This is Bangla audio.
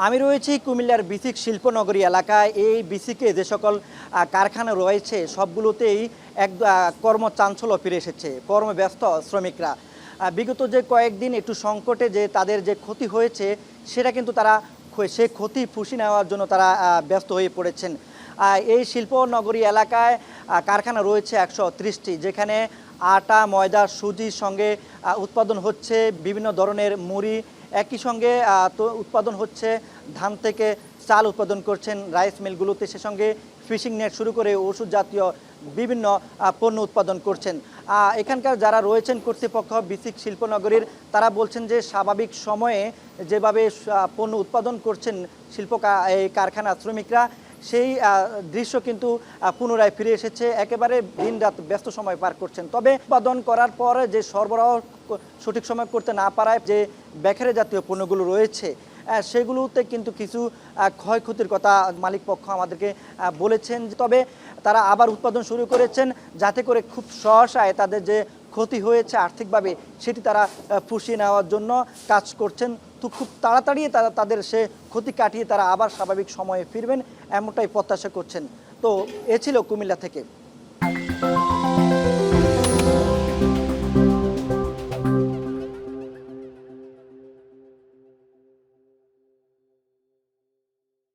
আমি রয়েছি কুমিল্লার বিসিক শিল্পনগরী এলাকায়। এই বিসিকে যে সকল কারখানা রয়েছে সবগুলোতেই এক কর্মচাঞ্চল্য ফিরে এসেছে, কর্মব্যস্ত শ্রমিকরা। বিগত যে কয়েকদিন একটু সংকটে যে তাদের যে ক্ষতি হয়েছে সেটা কিন্তু তারা সে ক্ষতি পুষি নেওয়ার জন্য তারা ব্যস্ত হয়ে পড়েছেন। এই শিল্পনগরী এলাকায় কারখানা রয়েছে 130টি, যেখানে আটা, ময়দা, সুজির সঙ্গে উৎপাদন হচ্ছে বিভিন্ন ধরনের মুড়ি। একই সঙ্গে তো উৎপাদন হচ্ছে ধান থেকে চাল উৎপাদন করছেন রাইস মিলগুলোতে, সে সঙ্গে ফিশিং নেট শুরু করে ওষুধ জাতীয় বিভিন্ন পণ্য উৎপাদন করছেন। এখানকার যারা রয়েছেন কর্তৃপক্ষ বিসিক শিল্পনগরীর, তারা বলছেন যে স্বাভাবিক সময়ে যেভাবে পণ্য উৎপাদন করছেন এই কারখানা শ্রমিকরা, সেই দৃশ্য কিন্তু পুনরায় ফিরে এসেছে। একেবারে দিন রাত ব্যস্ত সময় পার করছেন। তবে উৎপাদন করার পর যে সরবরাহ সঠিক সময় করতে না পারায় যে বেকারি জাতীয় পণ্যগুলো রয়েছে সেগুলোতে কিন্তু কিছু ক্ষয়ক্ষতির কথা মালিক পক্ষ আমাদেরকে বলেছেন। তবে তারা আবার উৎপাদন শুরু করেছেন যাতে করে খুব সহসায় তাদের যে ক্ষতি হয়েছে আর্থিকভাবে সেটি তারা পুষিয়ে নেওয়ার জন্য কাজ করছেন। তো খুব তাড়াতাড়ি তারা তাদের সে ক্ষতি কাটিয়ে তারা আবার স্বাভাবিক সময়ে ফিরবেন, এমনটাই প্রত্যাশা করছেন। তো এ ছিল কুমিল্লা থেকে।